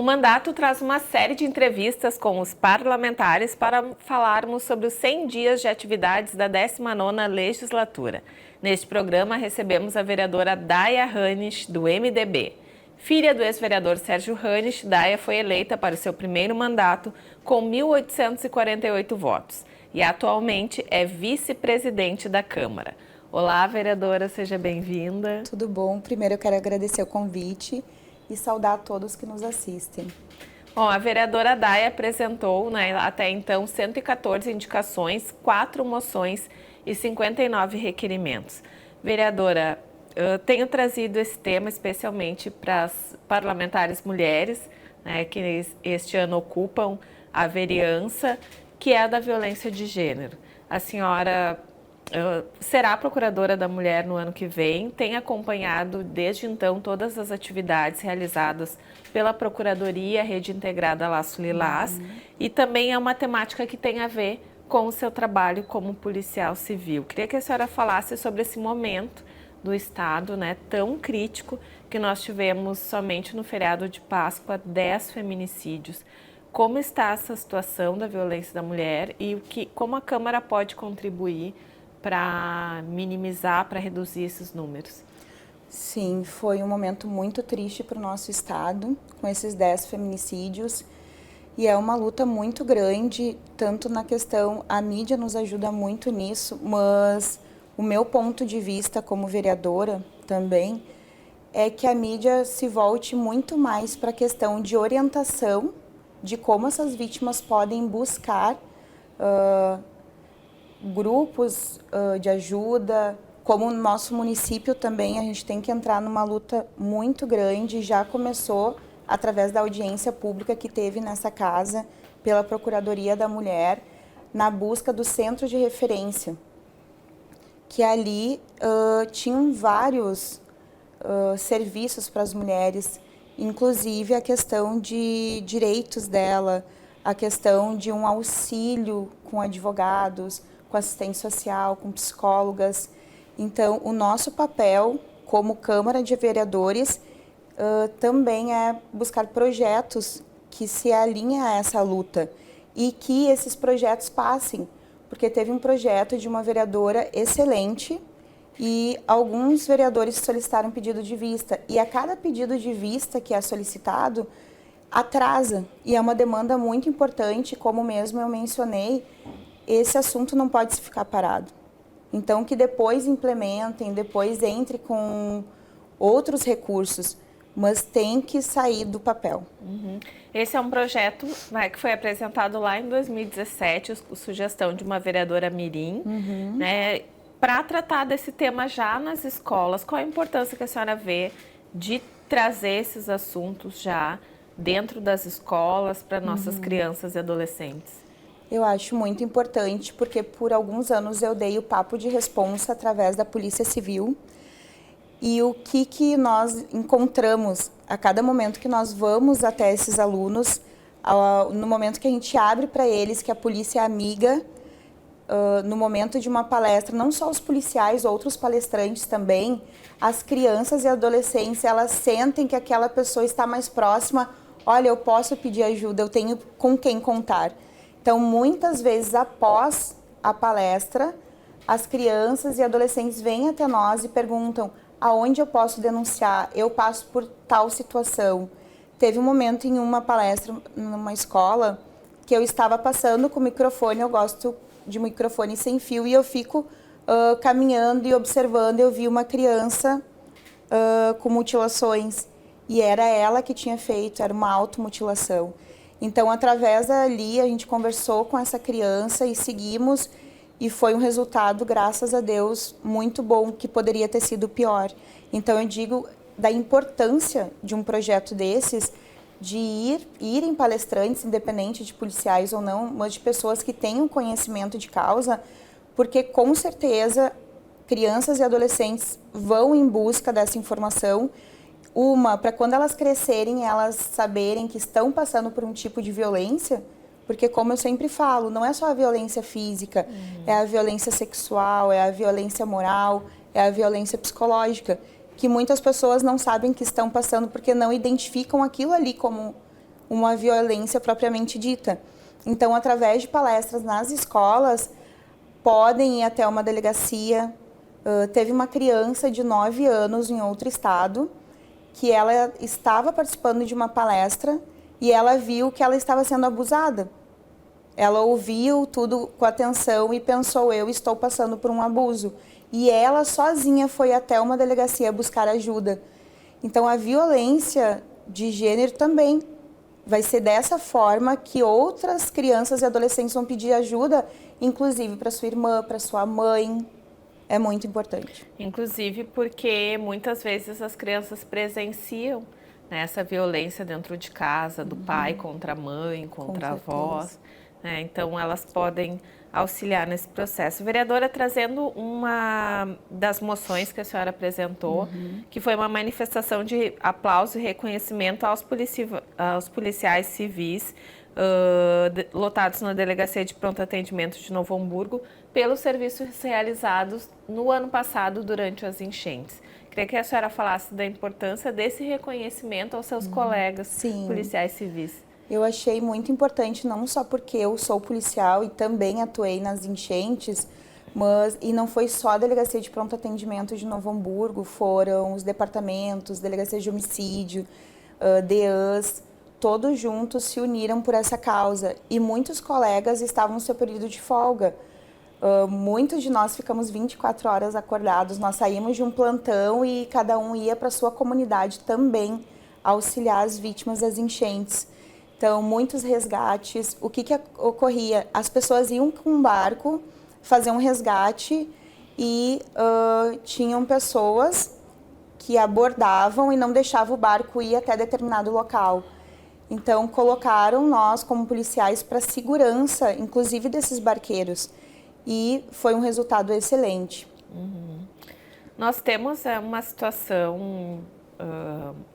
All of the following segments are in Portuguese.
mandato traz uma série de entrevistas com os parlamentares para falarmos sobre os 100 dias de atividades da 19ª legislatura. Neste programa, recebemos a vereadora Daia Ranisch, do MDB. Filha do ex-vereador Sérgio Ranisch, Daia foi eleita para o seu primeiro mandato com 1.848 votos e atualmente é vice-presidente da Câmara. Olá, vereadora, seja bem-vinda. Tudo bom? Primeiro eu quero agradecer o convite e saudar a todos que nos assistem. Bom, a vereadora Daia apresentou, até então, 114 indicações, 4 moções e 59 requerimentos. Vereadora, eu tenho trazido esse tema especialmente para as parlamentares mulheres, que este ano ocupam a vereança, que é a da violência de gênero. A senhora será procuradora da mulher no ano que vem, tem acompanhado desde então todas as atividades realizadas pela Procuradoria Rede Integrada Laço Lilás e também é uma temática que tem a ver com o seu trabalho como policial civil. Queria que a senhora falasse sobre esse momento do Estado, tão crítico, que nós tivemos somente no feriado de Páscoa 10 feminicídios. Como está essa situação da violência da mulher e como a Câmara pode contribuir para minimizar, para reduzir esses números? Sim, foi um momento muito triste para o nosso estado, com esses 10 feminicídios. E é uma luta muito grande, tanto na questão, a mídia nos ajuda muito nisso, mas o meu ponto de vista como vereadora também é que a mídia se volte muito mais para a questão de orientação de como essas vítimas podem buscar grupos de ajuda. Como no nosso município também, a gente tem que entrar numa luta muito grande, já começou através da audiência pública que teve nessa casa pela Procuradoria da Mulher, na busca do centro de referência, que ali tinham vários serviços para as mulheres, inclusive a questão de direitos dela, a questão de um auxílio com advogados, com assistente social, com psicólogas. Então, o nosso papel como Câmara de Vereadores também é buscar projetos que se alinhem a essa luta e que esses projetos passem, porque teve um projeto de uma vereadora excelente e alguns vereadores solicitaram pedido de vista, e a cada pedido de vista que é solicitado atrasa, e é uma demanda muito importante, como mesmo eu mencionei, esse assunto não pode ficar parado. Então, que depois implementem, depois entre com outros recursos, mas tem que sair do papel. Esse é um projeto que foi apresentado lá em 2017, sugestão de uma vereadora Mirim, para tratar desse tema já nas escolas. Qual a importância que a senhora vê de trazer esses assuntos já dentro das escolas para nossas crianças e adolescentes? Eu acho muito importante, porque por alguns anos eu dei o papo de responsa através da Polícia Civil. E o que nós encontramos a cada momento que nós vamos até esses alunos, no momento que a gente abre para eles que a polícia é amiga, no momento de uma palestra, não só os policiais, outros palestrantes também, as crianças e adolescentes, elas sentem que aquela pessoa está mais próxima. Olha, eu posso pedir ajuda, eu tenho com quem contar. Então, muitas vezes, após a palestra, as crianças e adolescentes vêm até nós e perguntam: aonde eu posso denunciar? Eu passo por tal situação. Teve um momento em uma palestra numa escola que eu estava passando com o microfone, eu gosto de microfone sem fio, e eu fico caminhando e observando. Eu vi uma criança com mutilações e era ela que tinha feito, era uma automutilação. Então, através dali, a gente conversou com essa criança e seguimos. E foi um resultado, graças a Deus, muito bom, que poderia ter sido pior. Então, eu digo da importância de um projeto desses, de irem palestrantes, independente de policiais ou não, mas de pessoas que tenham conhecimento de causa, porque, com certeza, crianças e adolescentes vão em busca dessa informação, para quando elas crescerem, elas saberem que estão passando por um tipo de violência. Porque, como eu sempre falo, não é só a violência física, é a violência sexual, é a violência moral, é a violência psicológica, que muitas pessoas não sabem que estão passando porque não identificam aquilo ali como uma violência propriamente dita. Então, através de palestras nas escolas, podem ir até uma delegacia. Teve uma criança de 9 anos em outro estado, que ela estava participando de uma palestra e ela viu que ela estava sendo abusada. Ela ouviu tudo com atenção e pensou, eu estou passando por um abuso. E ela sozinha foi até uma delegacia buscar ajuda. Então, a violência de gênero também vai ser dessa forma que outras crianças e adolescentes vão pedir ajuda, inclusive para sua irmã, para sua mãe. É muito importante. Inclusive porque muitas vezes as crianças presenciam, né, essa violência dentro de casa, do pai contra a mãe, contra a avó. Né? Então, elas podem auxiliar nesse processo. Vereadora, trazendo uma das moções que a senhora apresentou, que foi uma manifestação de aplauso e reconhecimento aos policiais civis lotados na Delegacia de Pronto Atendimento de Novo Hamburgo pelos serviços realizados no ano passado durante as enchentes. Queria que a senhora falasse da importância desse reconhecimento aos seus colegas policiais civis. Eu achei muito importante, não só porque eu sou policial e também atuei nas enchentes, e não foi só a Delegacia de Pronto Atendimento de Novo Hamburgo, foram os departamentos, Delegacia de Homicídio, DEAs, todos juntos se uniram por essa causa. E muitos colegas estavam no seu período de folga. Muitos de nós ficamos 24 horas acordados, nós saímos de um plantão e cada um ia para a sua comunidade também auxiliar as vítimas das enchentes. Então, muitos resgates. O que ocorria? As pessoas iam com um barco fazer um resgate e tinham pessoas que abordavam e não deixavam o barco ir até determinado local. Então, colocaram nós como policiais para segurança, inclusive desses barqueiros. E foi um resultado excelente. Nós temos uma situação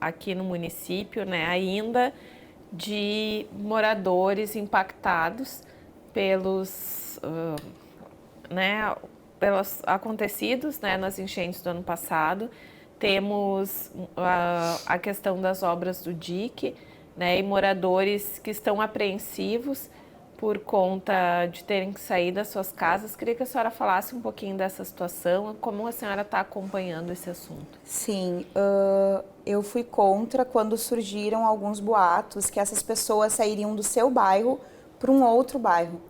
aqui no município, né, ainda de moradores impactados pelos acontecidos, né, nas enchentes do ano passado. Temos a questão das obras do dique, né, e moradores que estão apreensivos por conta de terem que sair das suas casas. Queria que a senhora falasse um pouquinho dessa situação, como a senhora está acompanhando esse assunto. Sim, eu fui contra quando surgiram alguns boatos que essas pessoas sairiam do seu bairro para um outro bairro.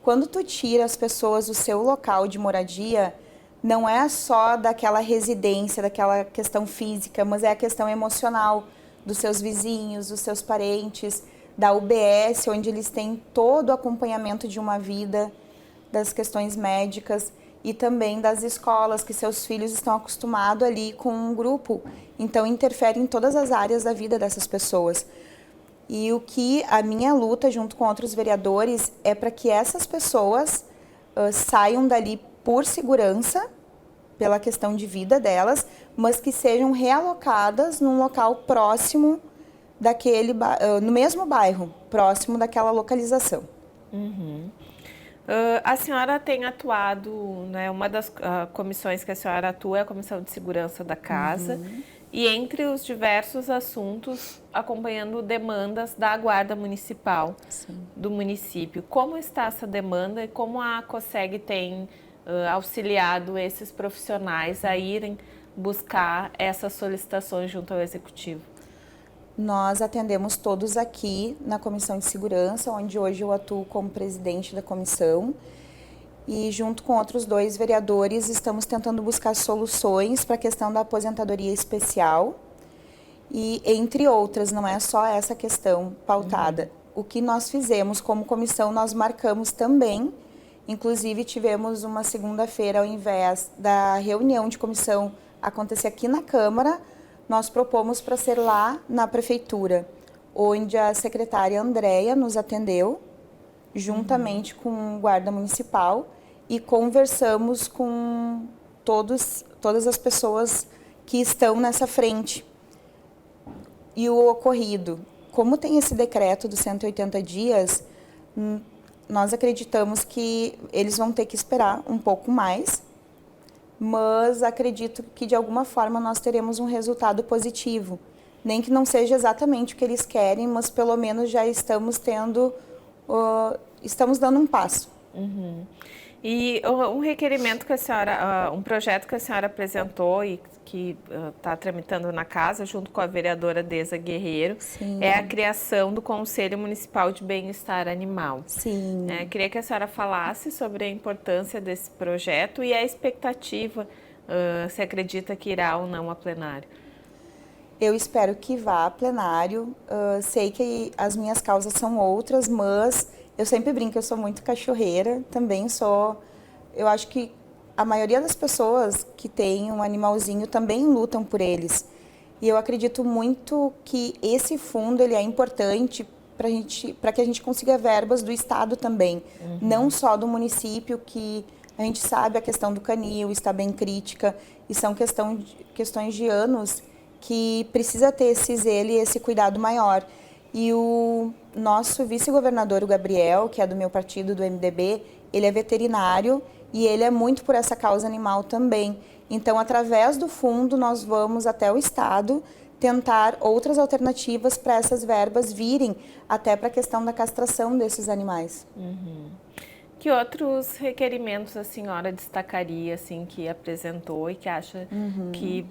Quando tu tira as pessoas do seu local de moradia, não é só daquela residência, daquela questão física, mas é a questão emocional dos seus vizinhos, dos seus parentes, da UBS, onde eles têm todo o acompanhamento de uma vida, das questões médicas e também das escolas, que seus filhos estão acostumados ali com um grupo. Então, interfere em todas as áreas da vida dessas pessoas. E o que a minha luta, junto com outros vereadores, é para que essas pessoas saiam dali por segurança, pela questão de vida delas, mas que sejam realocadas num local próximo no mesmo bairro, próximo daquela localização. A senhora tem atuado, né, uma das comissões que a senhora atua é a Comissão de Segurança da Casa, e entre os diversos assuntos, acompanhando demandas da Guarda Municipal do município. Como está essa demanda e como a COSEG tem auxiliado esses profissionais a irem buscar essas solicitações junto ao Executivo? Nós atendemos todos aqui na Comissão de Segurança, onde hoje eu atuo como presidente da comissão. E junto com outros 2 vereadores, estamos tentando buscar soluções para a questão da aposentadoria especial. E entre outras, não é só essa questão pautada. O que nós fizemos como comissão, nós marcamos também. Inclusive, tivemos uma segunda-feira, ao invés da reunião de comissão acontecer aqui na Câmara, nós propomos para ser lá na Prefeitura, onde a secretária Andréia nos atendeu, juntamente com o guarda municipal, e conversamos com todas as pessoas que estão nessa frente. E o ocorrido, como tem esse decreto dos 180 dias, nós acreditamos que eles vão ter que esperar um pouco mais, mas acredito que de alguma forma nós teremos um resultado positivo. nem que não seja exatamente o que eles querem, mas pelo menos já estamos estamos dando um passo. E um requerimento que a senhora, um projeto que a senhora apresentou e que está tramitando na casa, junto com a vereadora Deza Guerreiro, Sim. é a criação do Conselho Municipal de Bem-Estar Animal. Sim. Queria que a senhora falasse sobre a importância desse projeto e a expectativa, se acredita que irá ou não a plenário. Eu espero que vá a plenário. Sei que as minhas causas são outras, mas eu sempre brinco, eu sou muito cachorreira, também sou. Eu acho que a maioria das pessoas que têm um animalzinho também lutam por eles. E eu acredito muito que esse fundo ele é importante para que a gente consiga verbas do Estado também, não só do município, que a gente sabe a questão do canil está bem crítica e são questões de anos que precisa ter esse zelo e esse cuidado maior. E o nosso vice-governador, o Gabriel, que é do meu partido, do MDB, ele é veterinário e ele é muito por essa causa animal também. Então, através do fundo, nós vamos até o Estado tentar outras alternativas para essas verbas virem até para a questão da castração desses animais. Que outros requerimentos a senhora destacaria, assim, que apresentou e que acha que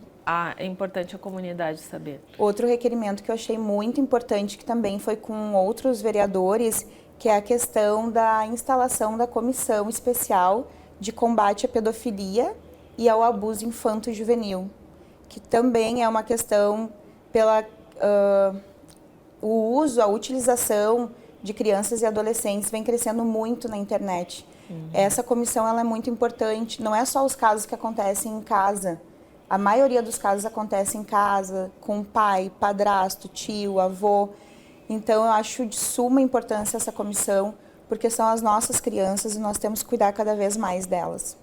é importante a comunidade saber? Outro requerimento que eu achei muito importante, que também foi com outros vereadores, que é a questão da instalação da Comissão Especial de Combate à Pedofilia e ao Abuso Infanto-Juvenil, que também é uma questão pela o uso, a utilização de crianças e adolescentes vem crescendo muito na internet. Essa comissão ela é muito importante, não é só os casos que acontecem em casa. A maioria dos casos acontece em casa, com pai, padrasto, tio, avô. Então, eu acho de suma importância essa comissão, porque são as nossas crianças e nós temos que cuidar cada vez mais delas.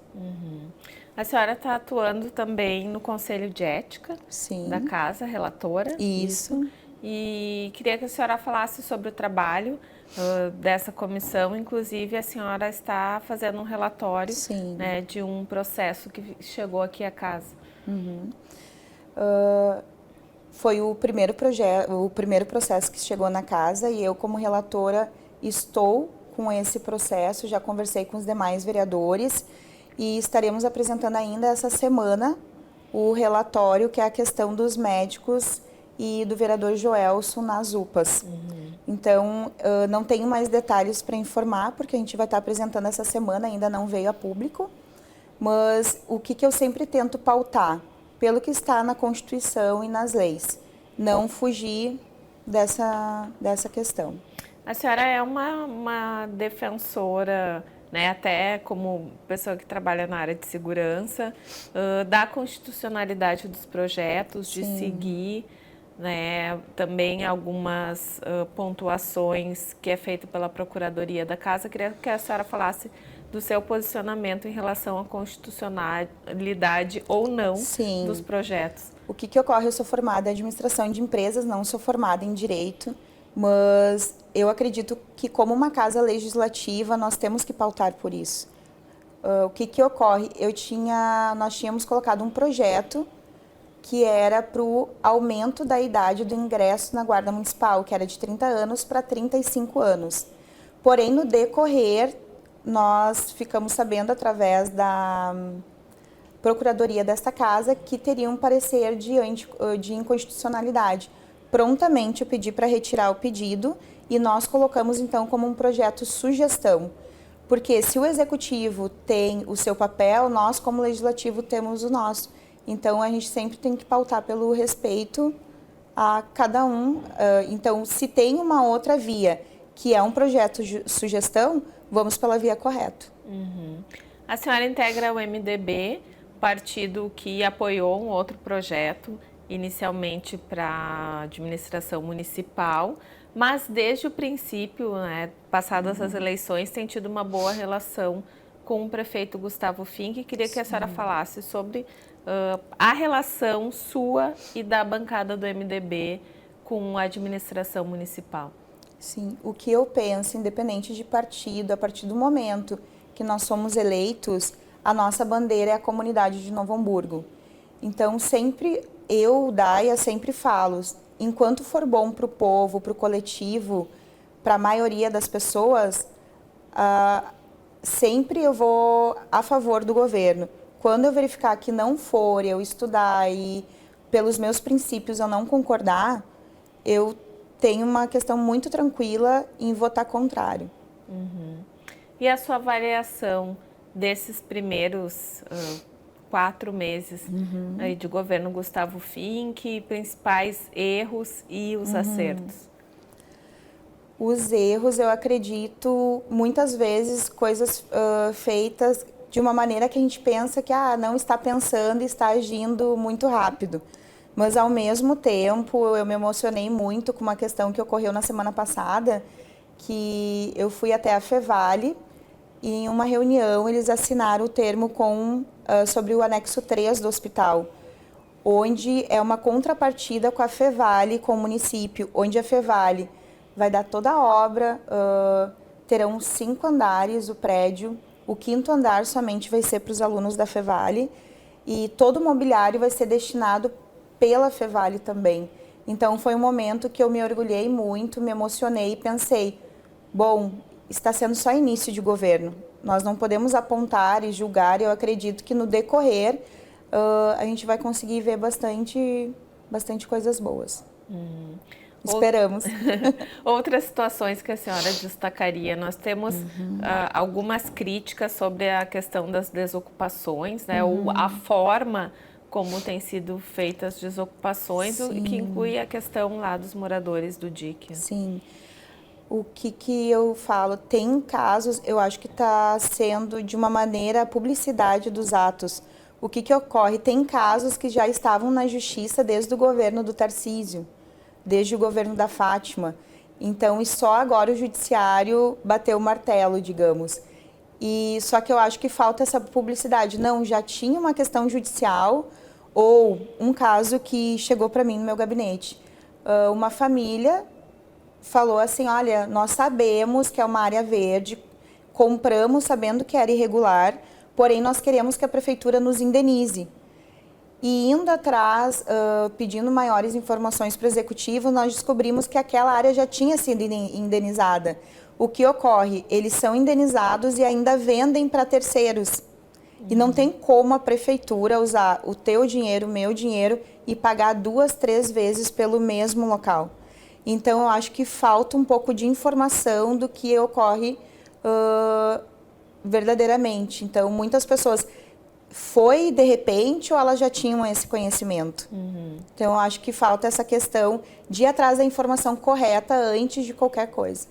A senhora está atuando também no Conselho de Ética da casa, relatora. Isso. E queria que a senhora falasse sobre o trabalho dessa comissão. Inclusive, a senhora está fazendo um relatório, né, de um processo que chegou aqui à casa. Foi o primeiro processo que chegou na casa e eu, como relatora, estou com esse processo, já conversei com os demais vereadores e estaremos apresentando ainda essa semana o relatório, que é a questão dos médicos e do vereador Joelson nas UPAs. Então, não tenho mais detalhes para informar, porque a gente vai estar apresentando essa semana, ainda não veio a público. Mas o que eu sempre tento pautar, pelo que está na Constituição e nas leis, não fugir dessa questão. A senhora é uma defensora, né, até como pessoa que trabalha na área de segurança, da constitucionalidade dos projetos, de seguir, né, também algumas pontuações que é feito pela Procuradoria da Casa. Queria que a senhora falasse do seu posicionamento em relação à constitucionalidade ou não dos projetos. O que ocorre? Eu sou formada em administração de empresas, não sou formada em direito, mas eu acredito que como uma casa legislativa nós temos que pautar por isso. O que ocorre? Nós tínhamos colocado um projeto que era para o aumento da idade do ingresso na Guarda Municipal, que era de 30 anos para 35 anos. Porém, no decorrer, nós ficamos sabendo através da Procuradoria desta casa que teria um parecer de inconstitucionalidade. Prontamente eu pedi para retirar o pedido e nós colocamos então como um projeto sugestão. Porque se o Executivo tem o seu papel, nós como Legislativo temos o nosso. Então a gente sempre tem que pautar pelo respeito a cada um. Então, se tem uma outra via que é um projeto de sugestão, vamos pela via correta. A senhora integra o MDB, partido que apoiou um outro projeto, inicialmente para a administração municipal, mas desde o princípio, né, passadas as eleições, tem tido uma boa relação com o prefeito Gustavo Fink. Queria que a senhora falasse sobre a relação sua e da bancada do MDB com a administração municipal. Sim, o que eu penso, independente de partido, a partir do momento que nós somos eleitos, a nossa bandeira é a comunidade de Novo Hamburgo. Então, sempre eu, Daia, sempre falo, enquanto for bom para o povo, para o coletivo, para a maioria das pessoas, sempre eu vou a favor do governo. Quando eu verificar que não for, eu estudar e pelos meus princípios eu não concordar, eu tenho uma questão muito tranquila em votar contrário. E a sua avaliação desses primeiros 4 meses aí de governo Gustavo Finck, principais erros e os acertos? Os erros, eu acredito, muitas vezes coisas feitas de uma maneira que a gente pensa que não está pensando e está agindo muito rápido. Mas, ao mesmo tempo, eu me emocionei muito com uma questão que ocorreu na semana passada, que eu fui até a Fevale e em uma reunião eles assinaram o termo sobre o anexo 3 do hospital, onde é uma contrapartida com a Fevale, com o município, onde a Fevale vai dar toda a obra, terão 5 andares o prédio, o 5º andar somente vai ser para os alunos da Fevale e todo o mobiliário vai ser destinado pela Fevale também. Então foi um momento que eu me orgulhei muito, me emocionei e pensei, bom, está sendo só início de governo, nós não podemos apontar e julgar, eu acredito que no decorrer a gente vai conseguir ver bastante coisas boas. Esperamos. Outras situações que a senhora destacaria, nós temos algumas críticas sobre a questão das desocupações, né? Ou a forma como têm sido feitas as desocupações, que inclui a questão lá dos moradores do dique. Sim. O que eu falo, tem casos, eu acho que está sendo de uma maneira a publicidade dos atos. O que ocorre? Tem casos que já estavam na justiça desde o governo do Tarcísio, desde o governo da Fátima. Então, e só agora o judiciário bateu o martelo, digamos. E só que eu acho que falta essa publicidade. Não, já tinha uma questão judicial ou um caso que chegou para mim no meu gabinete. Uma família falou assim, olha, nós sabemos que é uma área verde, compramos sabendo que era irregular, porém nós queremos que a prefeitura nos indenize. E indo atrás, pedindo maiores informações para o executivo, nós descobrimos que aquela área já tinha sido indenizada. O que ocorre? Eles são indenizados e ainda vendem para terceiros. E não tem como a prefeitura usar o teu dinheiro, o meu dinheiro e pagar 2, 3 vezes pelo mesmo local. Então, eu acho que falta um pouco de informação do que ocorre verdadeiramente. Então, muitas pessoas foi de repente ou elas já tinham esse conhecimento. Então, eu acho que falta essa questão de ir atrás da informação correta antes de qualquer coisa.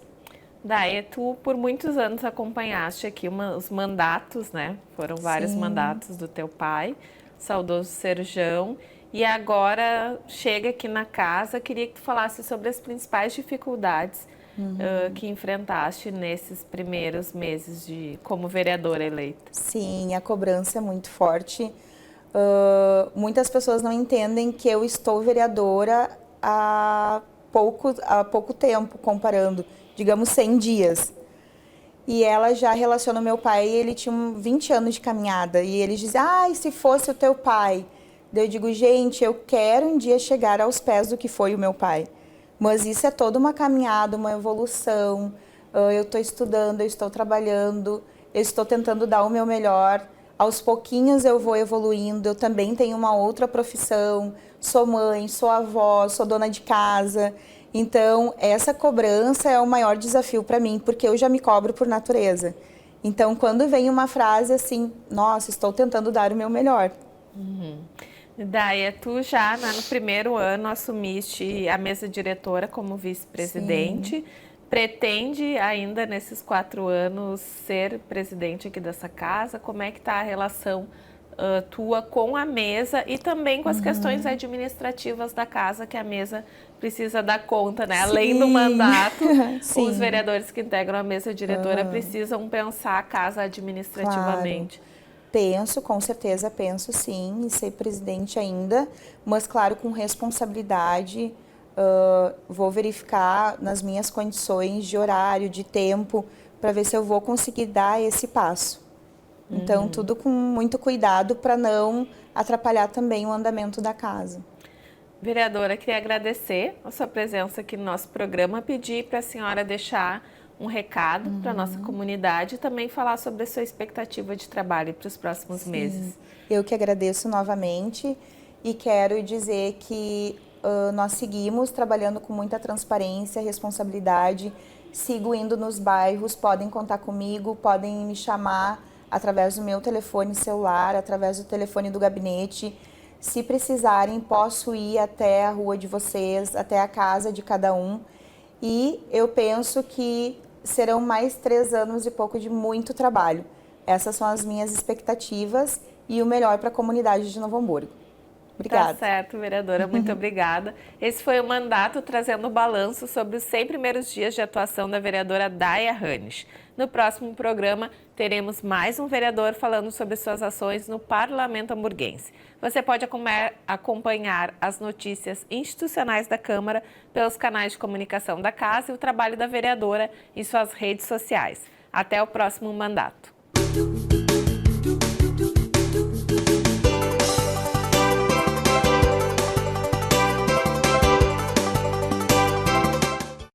Daí, tu por muitos anos acompanhaste aqui os mandatos, né? Foram vários mandatos do teu pai, saudoso Serjão. E agora chega aqui na casa, queria que tu falasse sobre as principais dificuldades que enfrentaste nesses primeiros meses como vereadora eleita. Sim, a cobrança é muito forte. Muitas pessoas não entendem que eu estou vereadora há pouco tempo, comparando, digamos, 100 dias. E ela já relaciona o meu pai, ele tinha 20 anos de caminhada, e ele diz, e se fosse o teu pai? Eu digo, gente, eu quero um dia chegar aos pés do que foi o meu pai. Mas isso é toda uma caminhada, uma evolução. Eu estou estudando, eu estou trabalhando, eu estou tentando dar o meu melhor. Aos pouquinhos eu vou evoluindo, eu também tenho uma outra profissão. Sou mãe, sou avó, sou dona de casa. Então, essa cobrança é o maior desafio para mim, porque eu já me cobro por natureza. Então, quando vem uma frase assim, nossa, estou tentando dar o meu melhor. Daí, tu já no primeiro ano assumiste a mesa diretora como vice-presidente. Pretende ainda nesses 4 anos ser presidente aqui dessa casa? Como é que está a relação tua com a mesa e também com as questões administrativas da casa que a mesa precisa dar conta, né? Além do mandato, os vereadores que integram a mesa diretora precisam pensar a casa administrativamente. Claro. Penso, com certeza penso sim, em ser presidente ainda, mas claro, com responsabilidade, vou verificar nas minhas condições de horário, de tempo, para ver se eu vou conseguir dar esse passo. Então, tudo com muito cuidado para não atrapalhar também o andamento da casa. Vereadora, queria agradecer a sua presença aqui no nosso programa, pedir para a senhora deixar um recado para a nossa comunidade e também falar sobre a sua expectativa de trabalho para os próximos meses. Eu que agradeço novamente e quero dizer que nós seguimos trabalhando com muita transparência, responsabilidade, sigo indo nos bairros, podem contar comigo, podem me chamar através do meu telefone celular, através do telefone do gabinete. Se precisarem, posso ir até a rua de vocês, até a casa de cada um. E eu penso que serão mais 3 anos e pouco de muito trabalho. Essas são as minhas expectativas e o melhor para a comunidade de Novo Hamburgo. Obrigada. Tá certo, vereadora. Muito obrigada. Esse foi o mandato trazendo o balanço sobre os 100 primeiros dias de atuação da vereadora Daia Rannes. No próximo programa, teremos mais um vereador falando sobre suas ações no Parlamento Hamburguense. Você pode acompanhar as notícias institucionais da Câmara pelos canais de comunicação da Casa e o trabalho da vereadora em suas redes sociais. Até o próximo mandato.